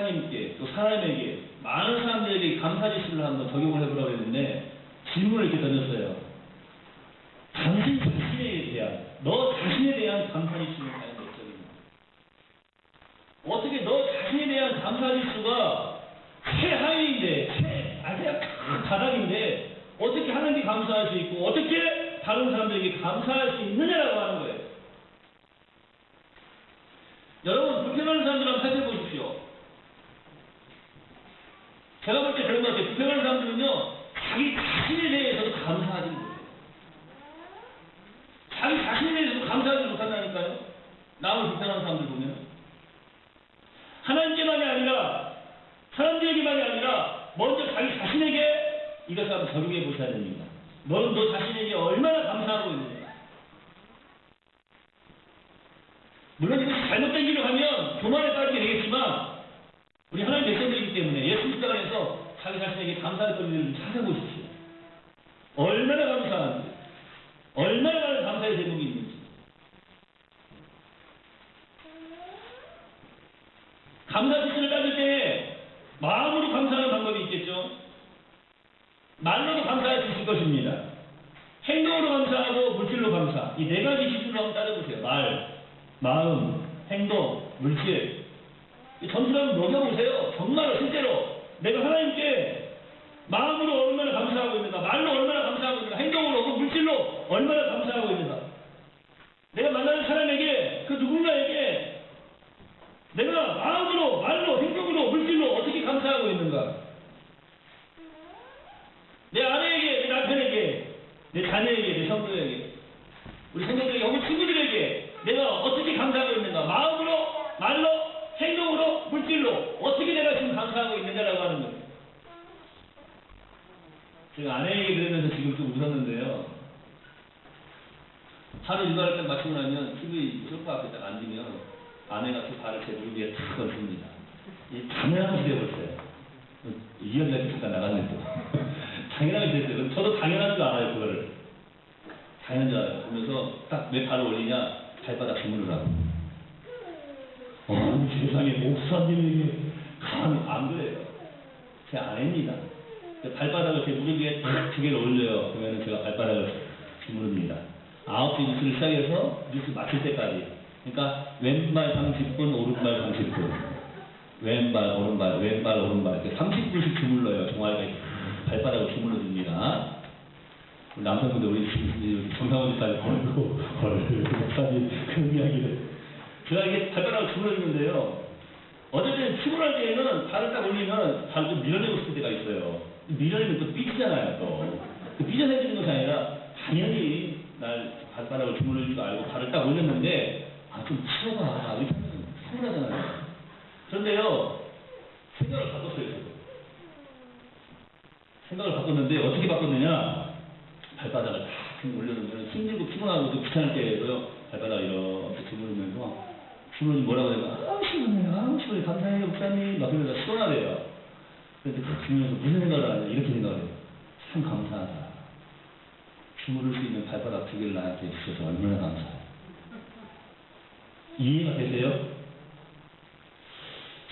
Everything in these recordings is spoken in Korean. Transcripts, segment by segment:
하나님께 또 사람에게 많은 사람들에게 감사지수를 한번 적용을 해보라고 했는데 질문을 이렇게 던졌어요. 당신 자신에 대한 너 자신에 대한 감사지수는 과연 몇 점인가? 어떻게 너 자신에 대한 감사지수가 최하위인데 아주 바닥인데 어떻게 하나님께 감사할 수 있고 어떻게 다른 사람들에게 감사할 수 있느냐라고 하는 거예요. 여러분 불평하는 사람들 한번 살펴보십시오. 제가 볼 때 그런 것 같아요. 불평하는 사람들은요 자기 자신에 대해서도 감사하지 못해요. 자기 자신에 대해서도 감사하지 못한다니까요. 남을 불평하는 사람들 보면 하나님께만이 아니라 사람들에게만이 아니라 먼저 자기 자신에게 이것을 한번 적용해 보셔야 됩니다. 너는 너 자신에게 얼마나 감사하고 있느냐. 물론 이것이 잘못된 길로 가면 교만에 빠지게 되겠지만 우리 하나님 백성들이기 때문에 예수 십자가 안에서 자기 자신에게 감사할 거리를 찾아보십시오. 얼마나 감사한지 얼마나 많은 감사의 제목이 있는지. 감사 지수를 따질 때 마음으로 감사하는 방법이 있겠죠. 말로도 감사할 수 있을 것입니다. 행동으로 감사하고 물질로 감사. 이 네 가지 지수를 한번 따져보세요. 말, 마음, 행동, 물질. 점수를 한번 먹여보세요. 정말로 실제로 내가 하나님께 마음으로 얼마나 감사하고 있는가, 말로 얼마나 감사하고 있는가, 행동으로 물질로 얼마나 감사하고 있는가. 내가 만나는 사람에게 그 누군가에게 내가 마음으로, 말로, 행동으로, 물질로 어떻게 감사하고 있는가? 내 아내에게, 내 남편에게, 내 자녀에게, 내 성도에게, 우리 성도들에게, 혹은 친구들에게 내가 어떻게 감사하고 있는가? 마음으로, 말로, 행동으로, 물질로 어떻게 내가 지금 감사하고 있는가라고 하는 거예요. 제가 아내에게 그러면서 지금 좀 웃었는데요. 하루 일과를 딱 마치고 나면 TV 소파 앞에 딱 앉으면 아내가 그 발을 제 무릎 위에 탁 얹습니다. 이 당연한 것이 되어버렸어요. 이현자님 잠깐 나갔네 또. 당연하게 됐어요. 저도 당연한 줄 알아요, 그거를. 당연한 줄 알아요. 그러면서 딱 내 발을 올리냐, 발바닥 주물르라고. 세상에 목사님에게 감히 안 그래요. 제 아내입니다. 발바닥을 제 무릎 위에 딱 두 개를 올려요. 그러면 제가 발바닥을 주무릅니다. 9시 뉴스를 시작해서 뉴스 마칠 때까지. 그러니까 왼발 30분, 오른발 30분. 왼발, 오른발, 왼발, 오른발. 30분씩 주물러요. 종아리가 발바닥을 주물러줍니다. 남성분들 우리 정상원 집사님 걸고 목사님 그런 이야기를. 제가 이게 발바닥을 주물러주는데요. 어쨌든 피곤할 때에는 발을 딱 올리면 발을 좀 밀어내고 싶을 때가 있어요. 밀어내면 또 삐지잖아요, 또. 그 삐져내지는 것이 아니라 당연히 날 발바닥을 주물러줄 줄 알고 발을 딱 올렸는데 좀 치워봐. 이렇게 하면 서운하잖아요. 그런데요, 생각을 바꿨어요, 저도. 생각을 바꿨는데, 어떻게 바꿨느냐? 발바닥을 탁 올려놓으면 힘들고 피곤하고 또 귀찮을 때에도요, 발바닥을 이렇게 주무르면서, 주무르니 뭐라고 해요? 시원해요. 시원해. 감사해요, 목사님. 막 그러면서 시원하대요. 그런데 딱 주무면서 무슨 생각을 하냐? 이렇게 생각해요. 참 감사하다. 주무를 수 있는 발바닥 두 개를 나한테 주셔서 얼마나 감사해요. 이해가 되세요?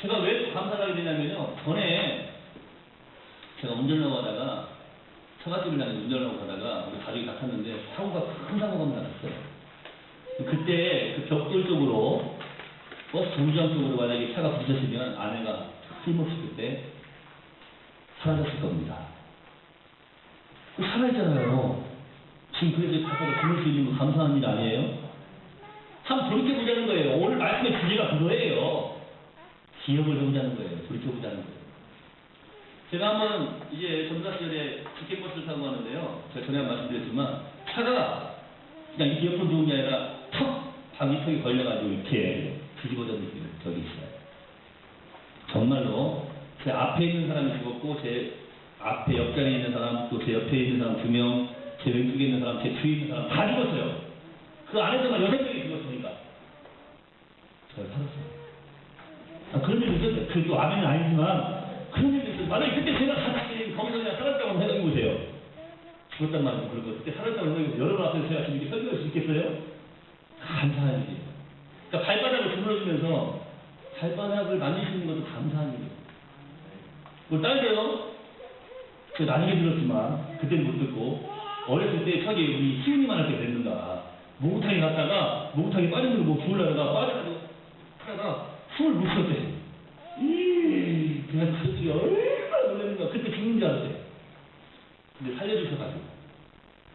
제가 왜 감사를 하게 되냐면요. 전에 제가 운전을 하고 가다가 처갓집을 향해서 운전을 하고 가다가 우리 가족이 다 탔는데 큰 사고가 났었어요. 그때 그 벽돌 쪽으로 버스 정류장 쪽으로 만약에 차가 부딪혔으면 아내가 힘없이 그때 사라졌을 겁니다. 살아있잖아요. 지금 그래서 발바닥 주물 수 있는 거 감사한 일 아니에요? 한번 돌이켜보자는 거예요. 오늘 말씀의 주제가 그거예요. 기억을 해보자는 거예요. 돌이켜보자는 거예요. 제가 한번 이제 전사 시절에 직계버스를 타고 가는데요. 제가 전에 한번 말씀드렸지만 차가 그냥 이렇게 옆으로 누운 게 아니라 턱! 방지턱이 걸려가지고 이렇게 뒤집어졌는 적이 있어요. 정말로 제 앞에 있는 사람이 죽었고 제 앞에 옆자리에 있는 사람 또 제 옆에 있는 사람 2명 제 왼쪽에 있는 사람 제 뒤에 있는 사람 다 죽었어요. 그 안에서만 6명이 죽었으니까 제가 살았어요. 그런 일이 있었어요. 그래도 아멘은 아니지만 그런 일이 있어요. 만약에 그때 제가 같이 거기서 그냥 살았다고 생각해보세요. 죽었단 말이죠. 그리고 그때 살았다고 생각해보세요. 여러분 앞에서 제가 지금 이렇게 설교할 수 있겠어요? 감사한 일이에요. 그러니까 발바닥을 주물러주면서 발바닥을 만지시는 것도 감사한 일이에요. 그걸 딸게요. 제가 나중에 들었지만 그때는 못 듣고 어렸을 때 저기 우리 시은이만 할 때 그랬는가. 목욕탕에 갔다가 목욕탕에 빠진 대로 뭐 주우려다가 빠져가지고 하다가 숨을 못 쉬었대. 그냥 가족들이 얼마나 놀랐는가. 그때 죽는 줄 알았대. 근데 살려주셔가지고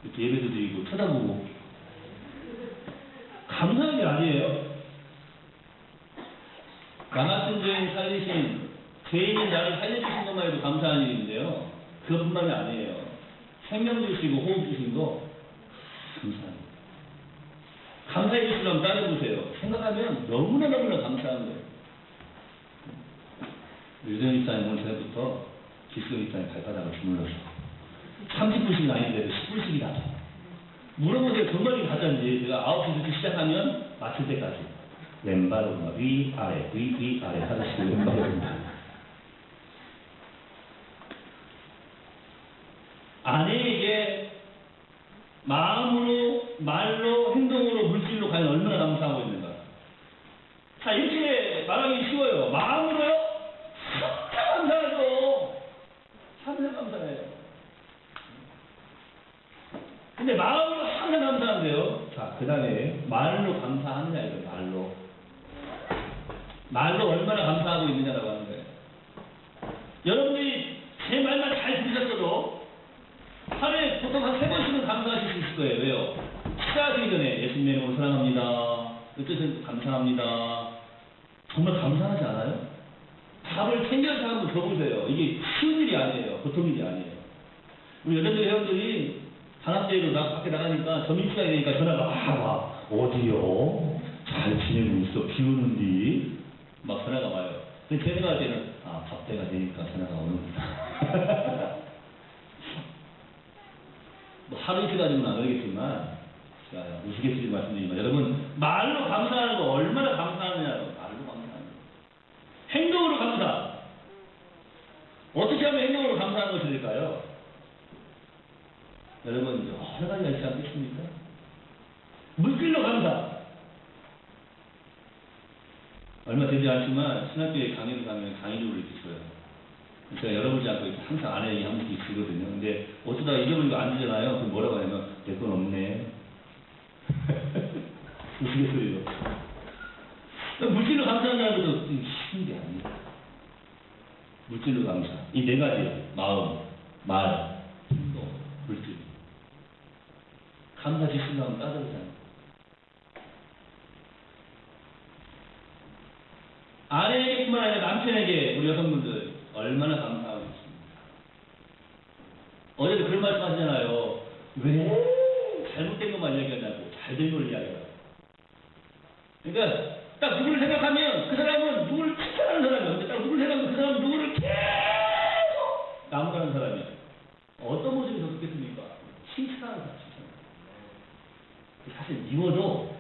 이렇게 예배도 드리고 쳐다보고 감사한 게 아니에요. 나 같은 죄인 살리신 죄인인 나를 살려주신 것만 해도 감사한 일인데요. 그것뿐만이 아니에요. 생명 주시고 호흡 주신 거 감사해요. 감사해 주시려면 따져보세요. 생각하면 너무나 감사한 거예요. 유정 입사님 오늘 저녁부터 기수영 입사님 발바닥을 주물러서 30분씩 아닌데도 10분씩이나 물어보세요. 정말 이게 가짜인지. 제가 9시부터 시작하면 마칠 때까지 왼발로 위 아래 위 아래 하나씩 왼발로 아내에게 마음으로 말로 행동으로 물질로 과연 얼마나 감사하고 있는가. 자, 이렇게 말하기 쉬워요. 마음으로요? 진짜 감사하죠. 항상 감사해요. 근데 마음으로 항상 감사한데요. 자, 그 다음에 말로 감사하느냐 이거 말로. 말로 얼마나 감사하고 있느냐라고 하는 거예요. 여러분들이 제 말만 잘 들으셨어도 하루에 보통 한 3번씩은 감사하실 수 있을 거예요. 왜요? 식사하기 전에 예수님의 이름으로 사랑합니다. 뜻은 감사합니다. 정말 감사하지 않아요? 밥을 챙겨서 한번 줘보세요. 이게 쉬운 일이 아니에요. 보통 일이 아니에요. 우리 여자들 회원들이 단합대회로 밖에 나가니까 점심시간이 되니까 전화가 와. 어디요? 잘 지내고 있어. 비 오는디? 막 전화가 와요. 근데 제 생각할 때는 밥때가 되니까 전화가 오는구나. 뭐 하루 이틀 가지고는 안 그러겠지만 우스갯소리 말씀드리지만 여러분 말로 감사하는 거 얼마나 감사하느냐고. 말로 감사하는 거. 행동으로 감사. 어떻게 하면 행동으로 감사하는 것이 될까요? 여러분 여러 가지가 있지 않겠습니까? 물질로 감사. 얼마 되지 않지만 신학교에 강의를 가면 강의료를 이렇게 줘요. 제가 열어보지 않고 항상 안에 한 번씩 주거든요. 근데 어쩌다가 잊어버리고 안 주잖아요. 그럼 뭐라고 하냐면 내 건 없네. 우스갯소리로. 물질로 감사한다는 것도 쉬운 게 아닙니다. 물질로 감사. 이 네 가지 마음, 말, 행동, 물질. 감사 지시려면 따뜻하잖아요. 아내에게뿐만 아니라 남편에게 우리 여성분들 얼마나 감사하고 있습니다. 어제도 그런 말씀 하시잖아요. 왜 잘못된 것만 이야기하냐고 잘된 걸 이야기하라고. 그러니까 딱 누구를 생각하면 그 사람은 누구를 칭찬하는 사람이에요. 근데 딱 누구를 생각하면 그 사람은 누구를 계속 나무라는 사람이에요. 어떤 모습이 더 좋겠습니까? 칭찬하는 사람, 칭찬. 사실 미워도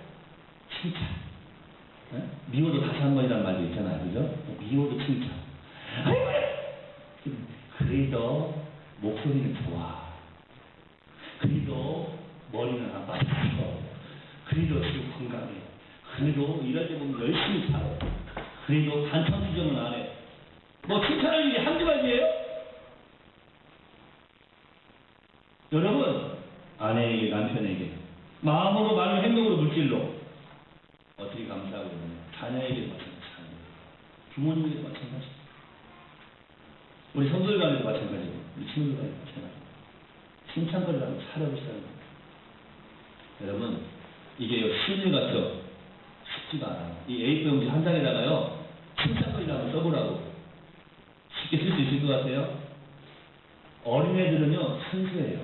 칭찬. 네? 미워도 다시 한 번이라는 말도 있잖아요. 그죠? 미워도 칭찬. 아이고, 그래도 목소리는 좋아. 그래도 머리는 안 빠졌어. 그래도 지금 건강해. 그래도 일할 때 보면 열심히 살아. 그래도 단점 지적은 안 해. 뭐 칭찬할 일이 한두 가지예요? 여러분, 아내에게, 남편에게 마음으로, 말로, 행동으로, 물질로 어떻게 감사하고 있느냐. 자녀에게 마찬가지입니다. 부모님에게 마찬가지입니다. 우리 성도들 간에도 마찬가지고 우리 친구들 간에도 마찬가지고 칭찬거리를 하고 살아보시라는 겁니다. 여러분 이게 쉬운 일 같죠? 쉽지가 않아요. 이 A4 용지 한 장에다가요 칭찬거리를 한번 써보라고. 쉽게 쓸 수 있을 것 같아요? 어린애들은요 순수해요.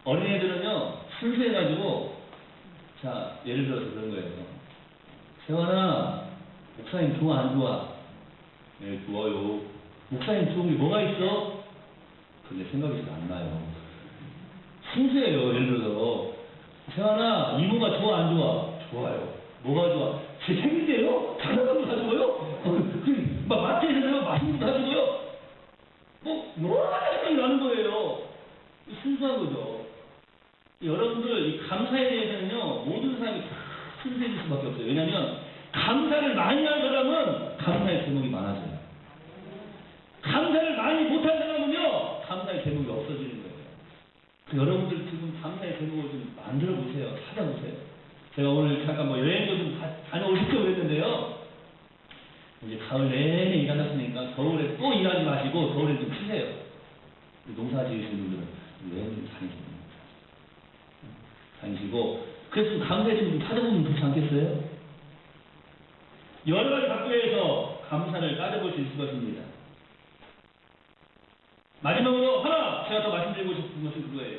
어린애들은요 순수해가지고 자 예를 들어서 그런 거예요. 세환아 목사님 좋아 안 좋아? 네 좋아요. 목사님 좋은 게 뭐가 있어? 근데 생각이 잘 안 나요. 순수해요. 예를 들어서 세환아 이모가 좋아 안 좋아? 좋아요. 뭐가 좋아? 제 생일이에요? 장난감도 사주고요? 막 마트에서 내가 맛있는 거 사주고요? 뭐 여러 가지 생각이 나는 거예요. 순수한 거죠. 여러분들 이 감사에 대해서는요 모든 사람이 다 순수해질 수밖에 없어요. 왜냐하면 감사를 많이 한 사람은 감사의 제목이 많아져요. 감사를 많이 못한 사람은요, 감사의 제목이 없어지는 거예요. 여러분들 지금 감사의 제목을 좀 만들어 보세요. 찾아보세요. 제가 오늘 잠깐 뭐 여행도 좀 다녀오십시오 그랬는데요. 이제 가을 내내 일하셨으니까 겨울에 또 일하지 마시고 겨울에 좀 쉬세요. 농사 지으시는 분들은 여행 좀 다니시고 그래서 좀 감사의 제목 좀 찾아보면 좋지 않겠어요? 여러 가지 각도에서 감사를 따져볼 수 있을 것입니다. 마지막으로 하나 제가 더 말씀드리고 싶은 것은 그거예요.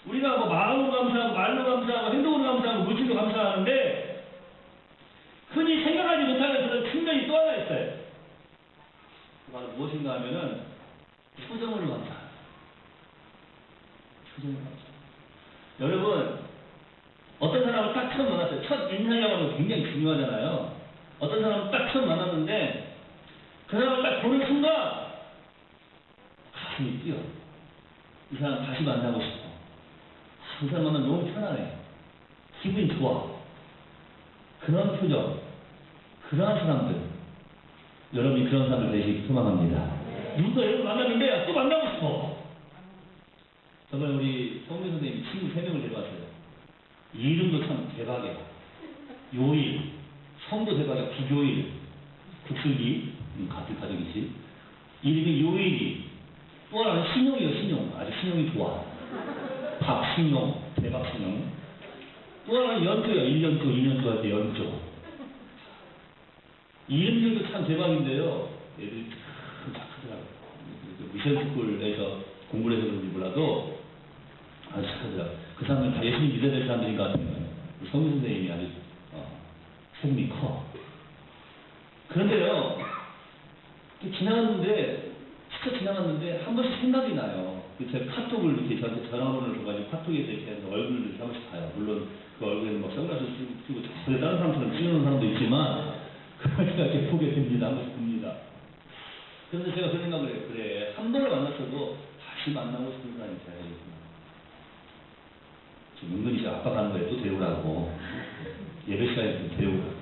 우리가 뭐 마음으로 감사하고 말로 감사하고 행동으로 감사하고 물질로 감사하는데 흔히 생각하지 못하는 그런 측면이 또 하나 있어요. 바로 무엇인가 하면은 표정으로 감사합니다. 표정으로 감사. 여러분 어떤 사람을 딱 처음 만났어요. 첫 인상이라고 굉장히 중요하잖아요. 어떤 사람을 딱 처음 만났는데 그 사람을 딱 보는 순간 가슴이 뛰어. 이 사람 다시 만나고 싶어. 그 사람 만나면 너무 편안해. 기분이 좋아. 그런 표정, 그러한 사람들, 여러분이 그런 사람을 되시길 소망합니다. 누군가 여러분 만났는데 또 만나고 싶어. 정말 우리 성민 선생님이 친구 3명을 데려왔어요. 이름도 참 대박이야. 요일, 성도 대박이야. 구교일, 국슬기, 같은 가족이지. 이름이 요일이, 또 하나는 신용이에요. 신용. 아주 신용이 좋아. 박신용, 대박신용. 또 하나는 연조예요. 1년조, 2년조 할 때 연조. 이름들도 참 대박인데요. 애들이 참 착하더라고요. 미션스쿨에서 공부를 해서 그런지 몰라도 아주 착하더라고요. 그 사람은 다 예수님 믿어야 될 사람들인 것 같은 거예요. 성민 선생님이 아주 책임이 커. 그런데요, 지나갔는데 스쳐 지나갔는데 한 번씩 생각이 나요. 제가 카톡을 이렇게 저한테 전화번호를 줘가지고 카톡에서 이렇게 해서 얼굴을 이렇게 한 번씩 봐요. 물론 그 얼굴에는 막 선글라스 쓰고 전에 다른 사람처럼 찍는 사람도 있지만 그걸 제가 이렇게 보게 됩니다. 한 번씩 봅니다. 그래서 제가 그런 생각을 해요. 그래, 한 번을 만났어도 다시 만나고 싶은 사람이 돼야 되겠구나. 지금 은근히 제가 압박하는 거예요. 또 데려오라고. 예배 시간에 좀 데려오라고.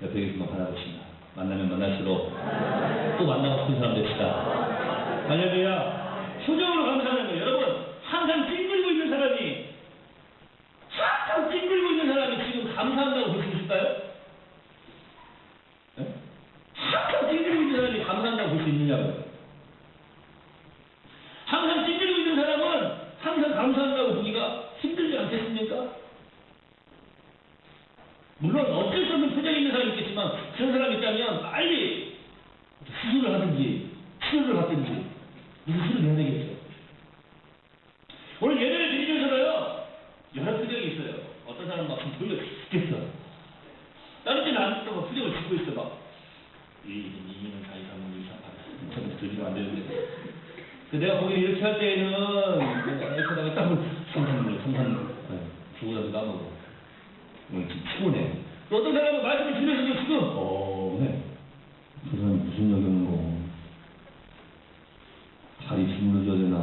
옆에 계시면 바라봅시다. 만나면 만날수록 또 만나고 싶은 사람 됩시다. 할렐루야. 표정으로 감사하는 거예요. 여러분, 항상 찡그리고 있는 사람이, 항상 찡그리고 있는 사람이 지금 감사한다고 볼 수 있을까요? 네? 항상 찡그리고 있는 사람이 감사한다고 볼 수 있느냐고요. 항상 찡그리고 있는 사람은 항상 감사한다고 보기가 힘들지 않겠습니까? 물론 어쩔 수 없는 표정이 있는 사람이 있겠지만 그런 사람이 있다면 빨리 수술을 하든지 치료를 받든지 무슨 수술을 해야 되겠죠. 오늘 예배를 드리기 위해서요 여러 표정이 있어요. 어떤 사람은 막 돌려 죽겠어. 다른 때는 안 또 표정을 짓고 있어. 막 2년 4, 2, 3, 2, 3, 8 처음부터 들리면 안 되는데 내가 거기를 이렇게 할 때는 이렇게 하다가 땀을 상상을 죽어다도 까먹어. 피곤해. 또 어떤 사람은 말씀을 들으면서도 지금 네. 저 사람이 무슨 역 오는 거 다리 주물러줘야 되나.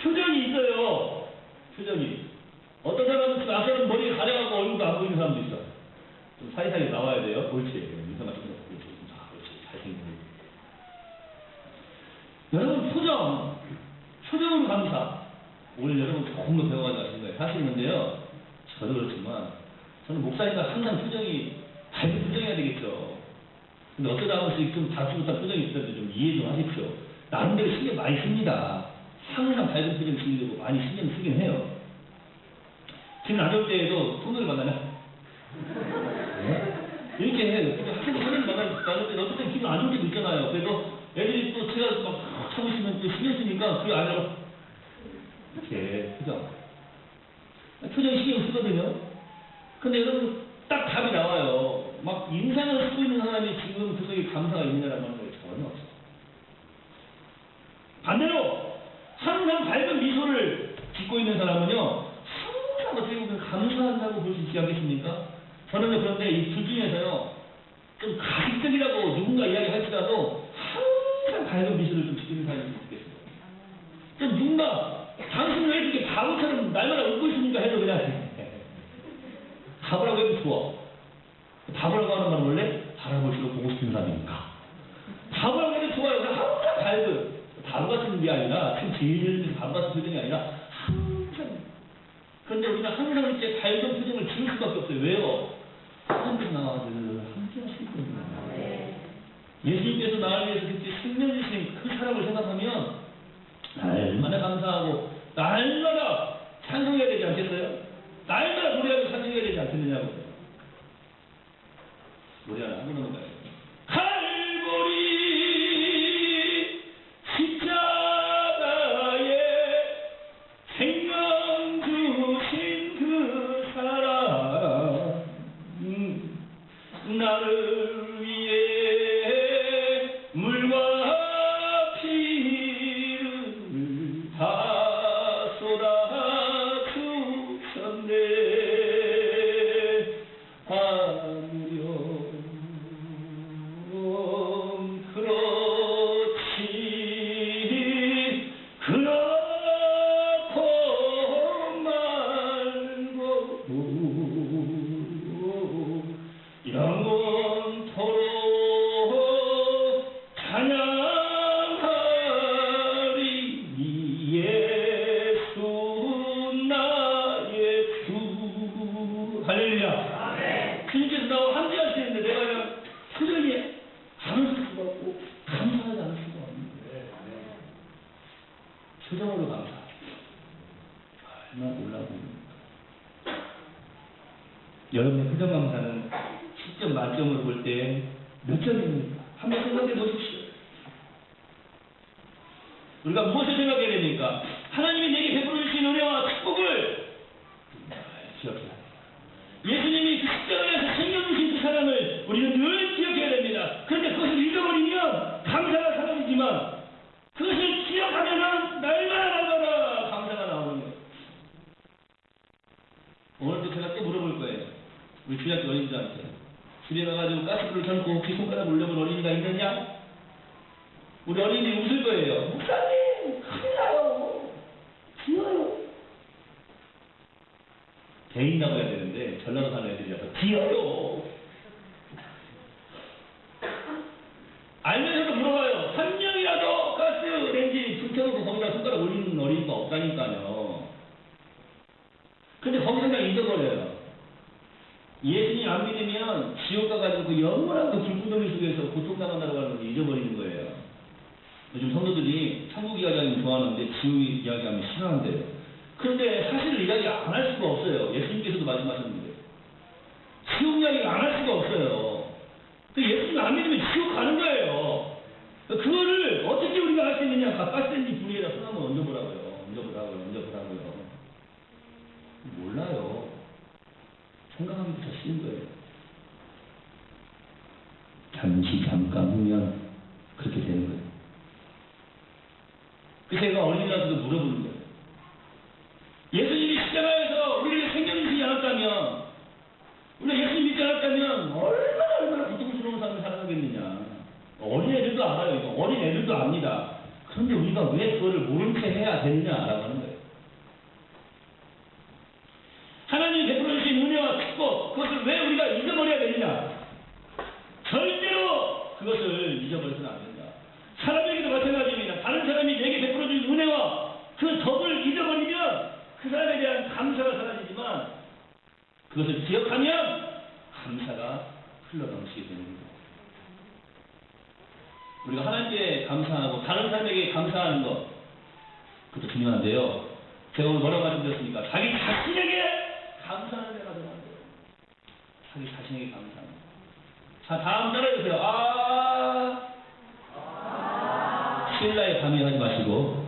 표정이 있어요. 표정이. 어떤 사람은 지금 앞사람 머리가 가려갖고 얼굴도 안 보이는 사람도 있어. 좀 사이사이 나와야 돼요. 옳지. 인사 같은 거. 그렇지. 잘생긴 거. 여러분 표정으로 감사. 오늘 여러분 조금 더 배워가지고 하신 거예요. 사실은데요, 저도 그렇지만, 저는 목사니까 항상 표정이, 밝은 표정이어야 되겠죠. 근데 어쩌다 한 번씩 좀 다수못한 표정이 있어도 좀 이해 좀 하십시오. 나름대로 신경 많이 씁니다. 항상 밝은 표정 쓰려고 많이 신경 쓰긴 해요. 기분 안 좋을 때에도 손을 만나면, 네? 이렇게 해요. 근데 학생 손을 만날 때 어떨 때 기분 안 좋을 때도 있잖아요. 그래도 애들이 또 제가 막 참으시면 또 신경 쓰니까 그게 아니라, 이렇게 표정이 신경 쓰거든요. 근데 여러분 딱 답이 나와요. 막 인상을 쓰고 있는 사람이 지금 그 속에 감사가 있느냐라고 하는 거예요. 전혀 없어요. 반대로 항상 밝은 미소를 짓고 있는 사람은요 항상 어떻게 보면 감사한다고 볼 수 있지 않겠습니까? 저는 그런데 이 둘 중에서요 좀 가식적이라고 누군가 이야기할지라도 항상 밝은 미소를 좀 짓고 있는 사람이 있겠어요. 좀 누군가 당신은 왜 이렇게 바보처럼 날마다 웃고 있습니까? 해도 그냥 답을 하고 해도 좋아. 답을 하고 하는 말은 원래 할아버지로 보고 싶은 사람이니까. 답을 하고 해도 좋아요. 항상 밝은. 바보 같은 게 아니라, 지금 제일 바보 같은 표정이 아니라, 항상. 그런데 우리는 항상 이렇게 밝은 표정을 지을 수밖에 없어요. 왜요? 하나님께서 나와 늘 함께 하시거든요. 예수님께서 나를 위해서 그렇게 생명 주신 그 사람을 생각하면, 날마다 감사하고, 날마다 찬송해야 되지 않겠어요? 날마다 노래하고 찬송해야 되지 않겠느냐고. 노래 하나 하고 넘어가요. 칼보리 십자가에 생명 주신 그 사람, 나를 위해 물과 피를 다 쏟아주셨네. 그렇지 그렇고 말고 영원토록 찬양하리 예수 나의 주. 할렐루야. 주님께서 나와 함께 하시는데 내가 그냥 표정이 안 웃을 수가 없고 감사하지 않을 수가 없는 거예요. 표정으로 감사. 얼마나 놀라운 여러분의 표정 감사는 10점 만점으로 볼 때 몇 점입니까? 한번 생각해 보십시오. 우리가 무엇을 생각해야 됩니까? 하나님이 내게 베풀어 주신 은혜와 축복을 기억해야 합니다. 예수님이 그 십자가에서 생겨주신 그 사람을 우리는 늘 기억해야 됩니다. 그런데 그것을 잊어버리면 감사가 사라지지만 그것을 기억하면은 날마다 감사가 나오는 거예요. 오늘도 제가 또 물어볼 거예요. 우리 주일학교 어린이들한테. 집에 가가지고 가스불을 켜놓고 혹시 손가락 올려본 어린이가 있느냐? 우리 어린이들이 웃을 거예요. 목사님! 큰일 나요! 지어요! 개인다고 해야 되는데 전라도 사는 애들이라서 지어요! 알면서도 물어봐요. 한 명이라도 가스레인지 불켜놓고 거기다 손가락 올리는 어린이가 없다니까요. 근데 거기서 그냥 잊어버려요. 예수님 안 믿으면 지옥 가가지고 그 영원한 그 불구덩이 속에서 고통당한다고 하는 걸 잊어버리는 거예요. 요즘 성도들이 천국 이야기하면 좋아하는데 지옥 이야기하면 싫어한대요. 그런데 사실을 이야기 안 할 수가 없어요. 예수님께서도 말씀하셨는데. 지옥 이야기 안 할 수가 없어요. 예수님 안 믿으면 지옥 가는 거예요. 그거를 어떻게 우리가 할 수 있느냐? 가스레인지 불에다 손 한번 얹어보라고요. 얹어보라고요. 몰라요. 생각하기부터 쉬운 거예요. 잠깐 후면 그렇게 되는 거예요. 그래서 제가 어린이들한테도 물어보는 거예요. 예수님이 십자가에서 우리를 생명주시지 않았다면, 우리가 예수님 믿지 않았다면 얼마나 고통스러운 삶을 살아가겠느냐. 어린애들도 알아요. 이거. 어린애들도 압니다. 그런데 우리가 왜 그거를 모른 채 해야 되느냐라고 하는 거예요. 하나님이 베풀어 주신 은혜와 축복, 그것을 왜 우리가 잊어버려야 되느냐? 절대로 그것을 잊어버려서는 안 된다. 사람에게도 마찬가지입니다. 다른 사람이 내게 베풀어 준 은혜와 그 덕을 잊어버리면 그 사람에 대한 감사가 사라지지만 그것을 기억하면 감사가 흘러넘치게 되는 거예요. 우리가 하나님께 감사하고 다른 사람에게 감사하는 것, 그것도 중요한데요. 제가 오늘 뭐라고 말씀드렸습니까? 자기 자신에게 감사하는 데가 들어가야 돼요. 자기 자신에게 감사하는 거. 자, 다음 따라해주세요. 신라의 밤이 하지 마시고,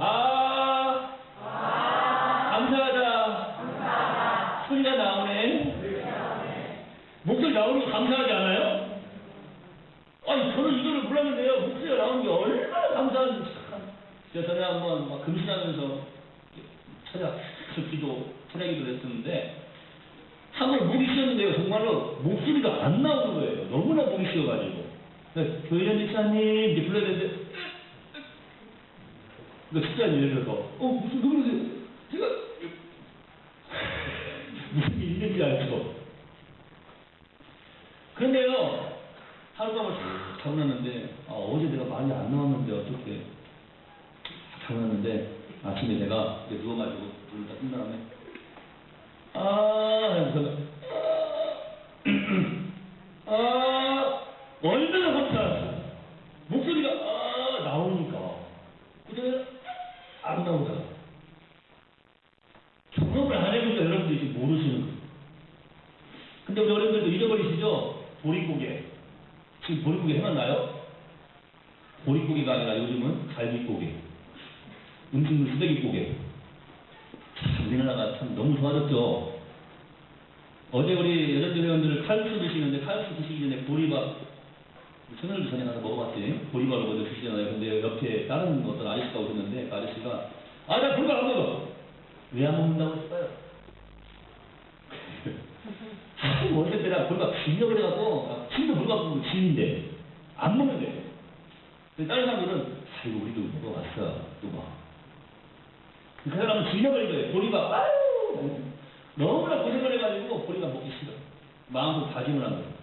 감사하다. 소리가 나오네. 목소리 나오는 거 감사하지 않아요? 아니, 저는 이거를 몰랐는데요. 목소리가 나오는 게 얼마나 감사한지 참. 제가 전에 한번 막 금신하면서 기도 했었는데, 한번 목이 쉬었는데요. 정말로 목소리가 안 나오는 거예요. 너무나 목이 쉬어가지고. 교회전 집사님, 이렇게 불러야 되는데, 집사님 예를 들어서, 무슨 누구세요? 제가, 무슨 일이 있는지 알죠? 자고 났는데 어제 내가 말이 안 나왔는데 어떻게 자고 났는데 아침에 내가 이제 누워가지고 불을 딱 끈 다음에 얼마나 감사하지. 목소리가 나오니까 그래 안 나오다가 경험을 안 해보니까 여러분들이 지금 모르시는 거예요. 근데 우리 어른들도 잊어버리시죠? 보릿고개. 지금 보릿고개 해놨나요? 보릿고개가 아니라 요즘은 갈비고개. 음식물 쓰레기고개. 참 우리나라가 참 너무 좋아졌죠. 어제 우리 여러분들 칼국수 드시는데 칼국수 드시기 전에 보리밥 저녁도 전에 가서 먹어봤지. 보리밥을 먼저 드시잖아요. 근데 옆에 다른 어떤 아저씨가 오셨는데 그 아저씨가 나 보리밥 안 먹어. 왜 안 먹는다고 했을까요? 어제 때라 보리밥 진려 그래갖고 진짜 보리밥 먹으면 진인데 안 먹는데. 근데 다른 사람들은 아이고 우리도 먹어봤어. 또 뭐. 그 사람은 질려버린 거예요. 보리밥 너무나 고생을 해가지고 보리밥 먹기 싫어. 마음으로 다짐을 한 거예요.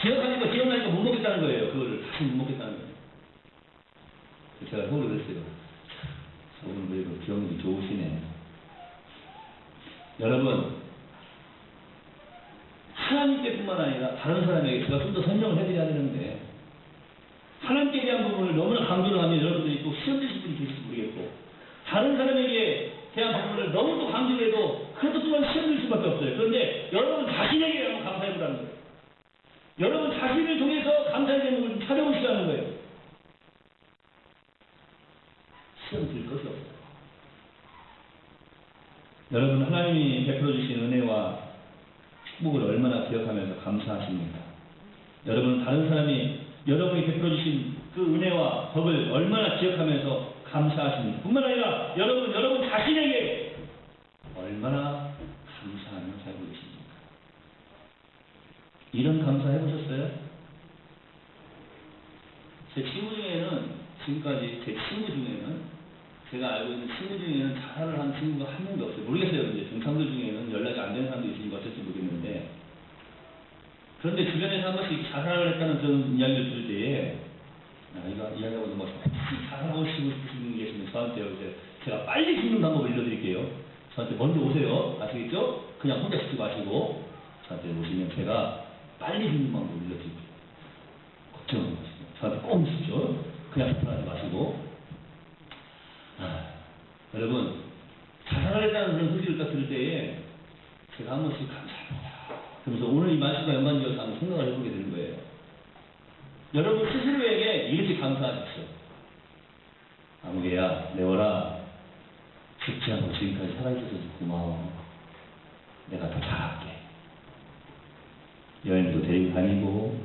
기억나니까 못 먹겠다는 거예요. 그거를 다시 못 먹겠다는 거예요. 제가 속으로 그랬어요. 오늘 왜 이렇게 기억력이 좋으시네. 여러분, 하나님께뿐만 아니라 다른 사람에게 제가 좀 더 설명을 해드려야 되는데 하나님께 대한 부분을 너무나 강조를 하면 여러분들이 또 시험 드실 분이 계실지 모르겠고 다른 사람에게 대한 부분을 너무 또 강조를 해도 그것도 또한 시험 들 수밖에 없어요. 그런데 여러분 자신에게 한번 감사해보라는 거예요. 여러분 자신을 통해서 감사의 제목을 찾아오시라는 거예요. 시험 들 것이 없어요. 여러분 하나님이 베풀어 주신 은혜와 축복을 얼마나 기억하면서 감사하십니까? 여러분 다른 사람이 여러분이 베풀어 주신 그 은혜와 덕을 얼마나 기억하면서 감사하십니까? 뿐만 아니라 여러분 자신에게 얼마나 감사하며 살고 계십니까? 이런 감사 해보셨어요? 제 친구 중에는 지금까지 제 친구 중에는 제가 알고 있는 친구 중에는 자살을 한 친구가 한 명도 없어요. 모르겠어요. 이제 동창들 중에는 연락이 안 되는 사람도 있으니까 어쩔지 모르겠는데 그런데 주변에서 한 번씩 자살을 했다는 그런 이야기를 들을 때에 이거 이야기하고 뭐 자살하고 싶으신 분 계시면 저한테요. 이제 제가 빨리 죽는 방법을 알려드릴게요. 저한테 먼저 오세요. 아시겠죠? 그냥 혼자 죽지 마시고 저한테 오시면 제가 빨리 죽는 방법을 알려드릴게요. 걱정하지 마시고 저한테 꼭 오십시오. 그냥 자살하지 마시고 여러분 자살을 했다는 그런 소식을 딱 들을 때에 제가 한 번씩 감사합니다. 그래서 오늘 이 말씀과 연관지어서 한번 생각을 해보게 되는 거예요. 여러분 스스로에게 이렇게 감사하십시오. 아무개야 내워라 죽지 않고 지금까지 살아있어서 고마워. 내가 더 잘할게. 여행도 데리고 다니고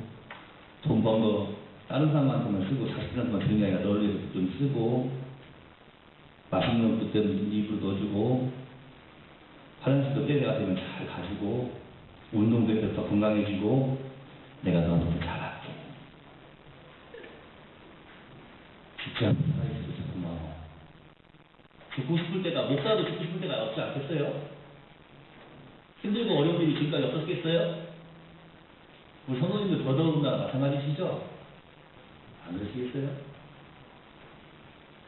돈 번 거 다른 사람한테만 쓰고 자식들한테만 쓰는 게 아니라 너를 위해서 좀 쓰고 맛있는 것도 때문에 입으로 넣어주고 화장실도 때가 되면 잘 가지고 운동도 해서 더 건강해지고 내가 너한테 잘할게. 죽지 않고 살아있어서 고마워. 죽고 싶을 때가 목사도 죽고 싶을 때가 없지 않겠어요? 힘들고 어려운 일이 지금까지 없었겠어요? 우리 성도님들 더더군다나 마찬가지시죠? 안 그러시겠어요?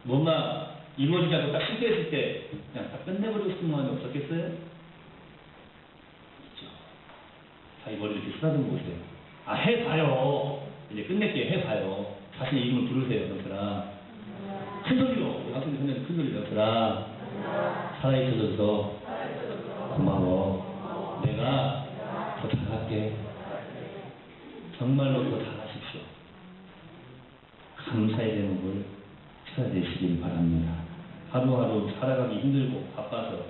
뭔가 이루어지지 않고 딱 실패했을 때 그냥 딱 끝내버리고 싶은 마음이 없었겠어요? 있죠. 자기 머리를 이렇게 쓰다듬어 보세요. 해봐요. 이제 끝낼게. 해봐요. 자신의 이름을 부르세요. 그렇더라. 큰 소리로. 학생들 하면 큰 소리로. 그렇더라. 살아있어줘서 고마워. 내가 더 잘할게. 정말로 더 잘하십시오. 감사의 제목을 찾아내시길 바랍니다. 하루하루 살아가기 힘들고 바빠서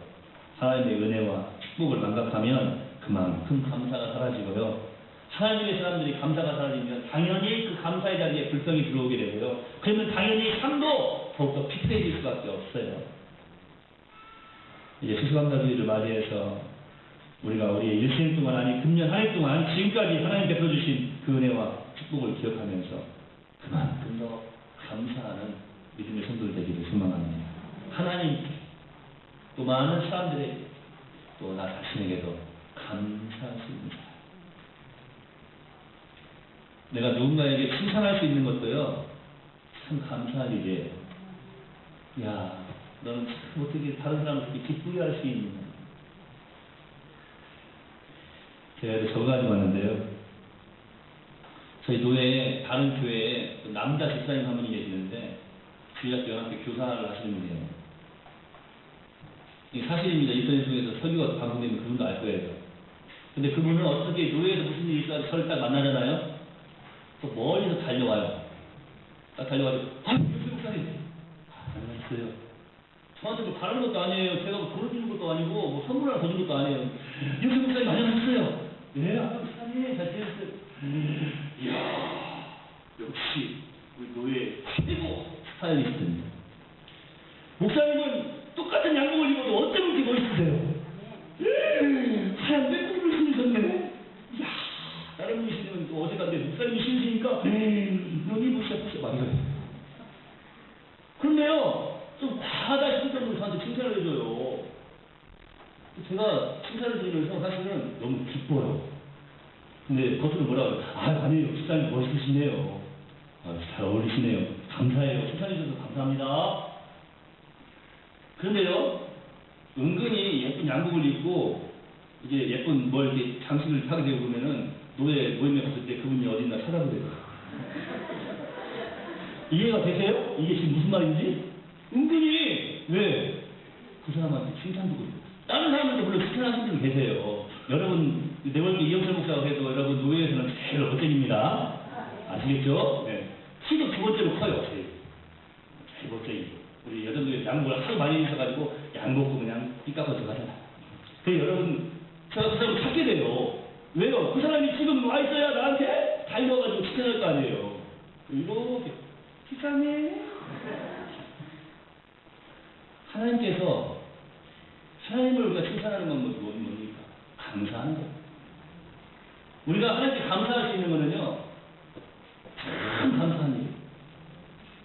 하나님의 은혜와 축복을 망각하면 그만큼 감사가 사라지고요. 하나님의 사람들이 감사가 사라지면 당연히 그 감사의 자리에 불평이 들어오게 되고요. 그러면 당연히 삶도 더욱더 피폐해질 수밖에 없어요. 이제 수수감사주의를 맞이해서 우리가 우리의 일생 동안 아니 금년 한 해 동안 지금까지 하나님 베풀어 주신 그 은혜와 축복을 기억하면서 그만큼 더 감사하는 믿음의 성도들 되기를 소망합니다. 하나님께 또 많은 사람들에게 또 나 자신에게도 감사하십니다. 내가 누군가에게 칭찬할 수 있는 것도요, 참 감사한 일이에요. 야, 너는 참 어떻게 다른 사람을 그렇게 기쁘게 할 수 있느냐. 제가 적어가지고 왔는데요. 저희 노예에, 다른 교회에 남자 집사님 한 분이 계시는데, 주일학교 연합회 교사를 하시는 분이에요. 이게 사실입니다. 인터넷 중에서 설교가 방송되면 그분도 알 거예요. 근데 그분은 어떻게 노예에서 무슨 일이 있어 저를 딱 만나잖아요. 또 멀리서 달려와요. 딱 달려가지고 교수 목사님 안녕하세요. 저한테 뭐 바라는 것도 아니에요. 제가 뭐 돈을 주는 것도 아니고 뭐 선물 하나 더 준 것도 아니에요. 교수 목사님 안녕하셨어요. 네, 목사님 잘 지냈어요. 이야, 역시 우리 노예 최고 스타일리스트입니다. 목사님은 똑같은 양복을 입어도 어쩜 그렇게 멋있으세요? 하얀 빼꼼을 신으셨네. 이야, 다른 분이 신으면 또 어색한데 목사님이 신으시니까 여기 보시죠. 막 이래요. 그런데요, 좀 과하다 싶은 정도로 저한테 칭찬을 해줘요. 제가 칭찬을 드리면서 사실은 너무 기뻐요. 근데 겉으로 뭐라 그래요? 아니에요. 목사님 멋있으시네요. 잘 어울리시네요. 감사해요. 칭찬해주셔서 감사합니다. 그런데요, 은근히 예쁜 양복을 입고 이제 예쁜 뭐 이렇게 장식을 하게 되고 보면은 모임에 갔을 때 그분이 어딨나 찾아보래요. 이해가 되세요? 이게 지금 무슨 말인지? 은근히 왜? 그 사람한테 칭찬도 그래요. 다른 사람들도 물론 칭찬하시는 분이 계세요. 여러분 내월교 이영철 목사가 해도 여러분 노예에서는 제일 어쟁입니다. 아시겠죠? 네. 키도 두 번째로 커요. 제일 멋쟁이. 우리 여자분들 양복을 하도 많이 입으셔가지고 양복도 그냥 삐까버리고 하잖아. 그래서 여러분, 제가 그 사람을 찾게 돼요. 왜요? 그 사람이 지금 와 있어야 나한테 달려가지고 칭찬할 거 아니에요. 이렇게, 식사님. 하나님을 우리가 칭찬하는 건 뭡니까? 감사하는 거예요. 우리가 하나님께 감사할 수 있는 거는요, 참 감사한 일이에요.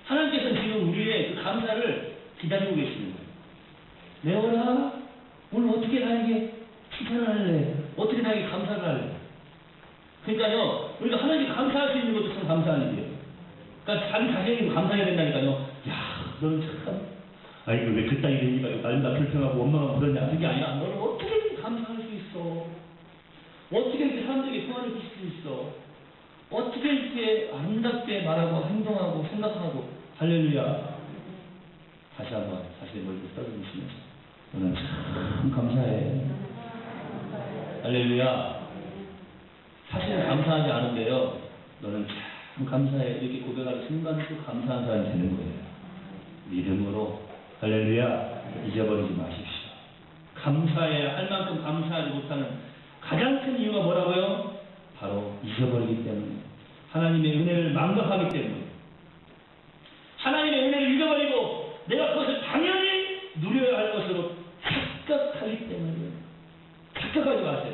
하나님께서는 지금 우리의 그 감사를 기다리고 계시는 거예요. 내어라, 오늘 어떻게 나에게 칭찬을 할래? 어떻게 나에게 감사를 할래? 그러니까요, 우리가 하나님께 감사할 수 있는 것도 참 감사한 일이에요. 그러니까 자기 자신에게도 감사해야 된다니까요. 야, 너는 참, 아이고, 왜 그따위 되니까 날마다 불평하고 원망하고 그러냐. 그게 아니라, 너는 어떻게 이렇게 감사할 수 있어? 어떻게 이렇게 사람들에게 평안을 주실 수 있어? 어떻게 이렇게 아름답게 말하고 행동하고 생각하고 할렐루야. 다시 한번 자신의 머리를 써주시면서 너는 참 감사해. 할렐루야. 사실은 감사하지 않은데요, 너는 참 감사해. 이렇게 고백하는 순간 또 감사한 사람이 되는 거예요. 믿음으로 할렐루야. 잊어버리지 마십시오. 감사해야 할 만큼 감사하지 못하는 가장 큰 이유가 뭐라고요? 바로 잊어버리기 때문에, 하나님의 은혜를 망각하기 때문에, 하나님의 은혜를 잊어버리고 내가 그것을 당연히 누려야 할 것으로 착각하기 때문에. 착각하지 마세요.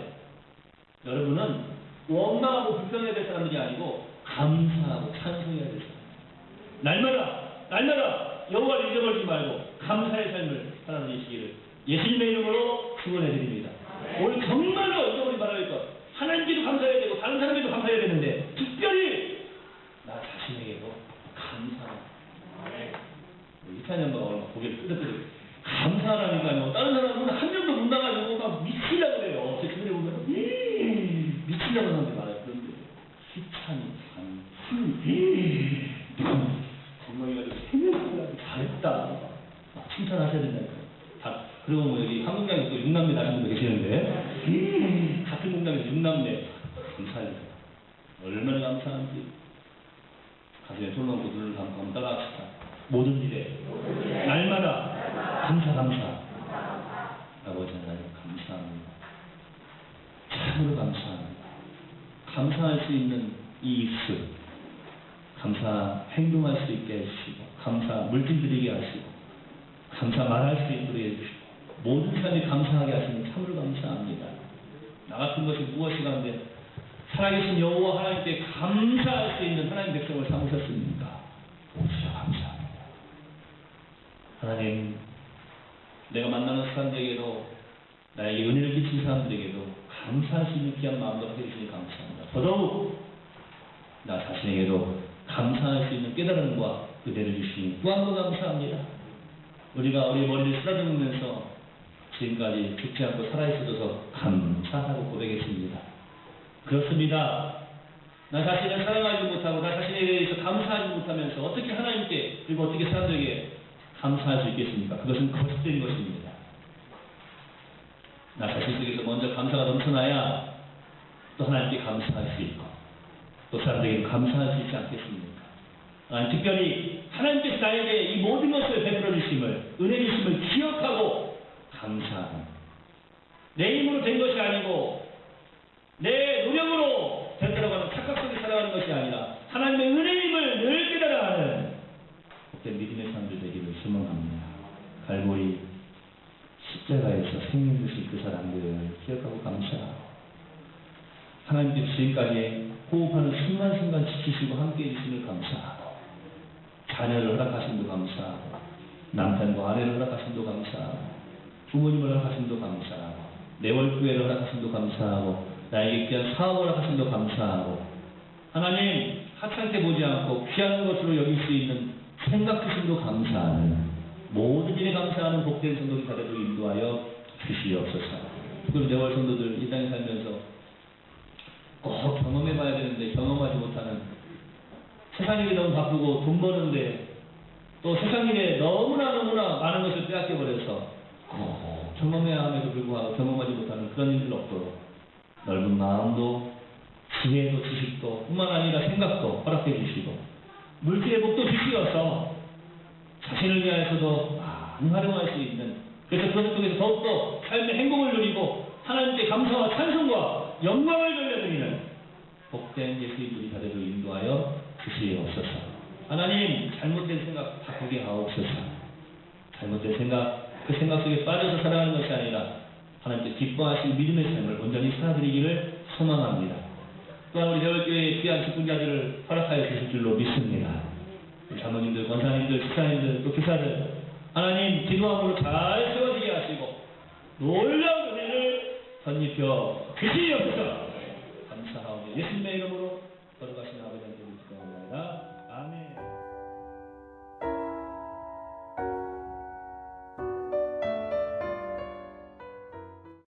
여러분은 원망하고 불평해야 될 사람들이 아니고 감사하고 찬송해야 될 사람. 날마다 여호와를 잊어버리지 말고 감사의 삶을 살아내시기를 예수님의 이름으로 축원해 드립니다. 오늘 정말로 잊어버리지 말아야 것. 하나님께도 감사해야 되고 다른 사람에게도 감사해야 되는데 특별히 나 자신에게도 감사하라. 이찬영과 오늘 고개를 끄덕끄덕 감사하라니까요. 다른 사람은 한 명도 못 나가지고 막 미치려고 그래요. 제 주변에 보면 미치려고 하는데 말아요. 그런데 희찬이 건강해가지고 세명이라도 잘했다. 막 칭찬하셔야 된다니까요. 그리고 뭐 여기 한국장에 또 6남매 나신 분도 계시는데 같은 공장에서 6남매 감사합니다. 얼마나 감사한지 가슴에 손 얹고 눈을 감고 한번 따라합시다. 모든 일에 날마다 감사 아버지 하나님 감사합니다. 참으로 감사합니다. 감사할 수 있는 이 입술, 감사 행동할 수 있게 해주시고, 감사 물질 드리게 하시고, 감사 말할 수 있도록 해주시고, 모든 사람이 감사하게 하시니 참으로 감사합니다. 나 같은 것이 무엇이가 한데 살아계신 여호와 하나님께 감사할 수 있는 하나님 백성을 삼으셨습니까? 진짜 감사합니다. 하나님, 내가 만나는 사람들에게도 나에게 은혜를 끼친 사람들에게도 감사할 수 있는 귀한 마음으로 해주시니 감사합니다. 더더욱 나 자신에게도 감사할 수 있는 깨달음과 은혜를 주시니 무한도 감사합니다. 우리가 우리 머리를 쓰다듬으면서 지금까지 죽지 않고 살아있어져서 감사하고 고백했습니다. 그렇습니다. 나 자신을 사랑하지 못하고 나 자신에 대해서 감사하지 못하면서 어떻게 하나님께 그리고 어떻게 사람들에게 감사할 수 있겠습니까? 그것은 거짓된 것입니다. 나 자신 속에서 먼저 감사가 넘쳐나야 또 하나님께 감사할 수 있고 또 사람들에게 감사할 수 있지 않겠습니까? 특별히 하나님께서 나에게 이 모든 것을 베풀어 주심을, 은혜 주심을 기억하고 감사하는, 내 힘으로 된 것이 아니고 내 노력으로 되돌아가는 착각 속에 살아가는 것이 아니라 하나님의 은혜임을 늘 깨달아 하는 복된 믿음의 사람들 되기를 소망합니다. 갈보리 십자가에서 생명 주신 그 사람들을 기억하고 감사하고 하나님께서 지금까지 호흡하는 순간순간 지키시고 함께 해주심을 감사하고 자녀를 허락하심도 감사하고 남편과 아내를 허락하심도 감사하고 부모님을 허락하심도 감사하고 내 월교회를 허락하심도 감사하고 나에게 귀한 사업을 허락하심도 감사하고 하나님 하찮게 보지 않고 귀한 것으로 여길 수 있는 생각하심도 감사하는 모든 일에 감사하는 복된 성도들 다되도록 인도하여 주시옵소서. 그리고 내월 성도들 이 땅에 살면서 꼭 경험해봐야 되는데 경험하지 못하는 세상 일이 너무 바쁘고 돈 버는데 또 세상 일에 너무나 많은 것을 빼앗겨버려서 꼭 경험해야 함에도 불구하고 경험하지 못하는 그런 일들 없도록 넓은 마음도 지혜도 지식도 뿐만 아니라 생각도 허락해 주시고 물질의 복도 주시어서 자신을 위하여서도 많이 활용할 수 있는 그래서 그것을 통해서 더욱더 삶의 행복을 누리고 하나님께 감사와 찬송과 영광을 돌려드리는 복된 예수인들이 다 되도록 인도하여 주시옵소서. 하나님 잘못된 생각 바꾸게 하옵소서. 잘못된 생각 그 생각 속에 빠져서 살아가는 것이 아니라 하나님께 기뻐하시는 믿음의 삶을 온전히 살아드리기를 소망합니다. 또한 우리 대월교회의 귀한 직분자들을 허락하여 주실 줄로 믿습니다. 장로님들, 권사님들, 집사님들, 또 교사들 하나님 기도함으로 잘 세워지게 하시고 놀라운 은혜를 선입혀 주시옵소서. 감사하오며 예수님의 이름으로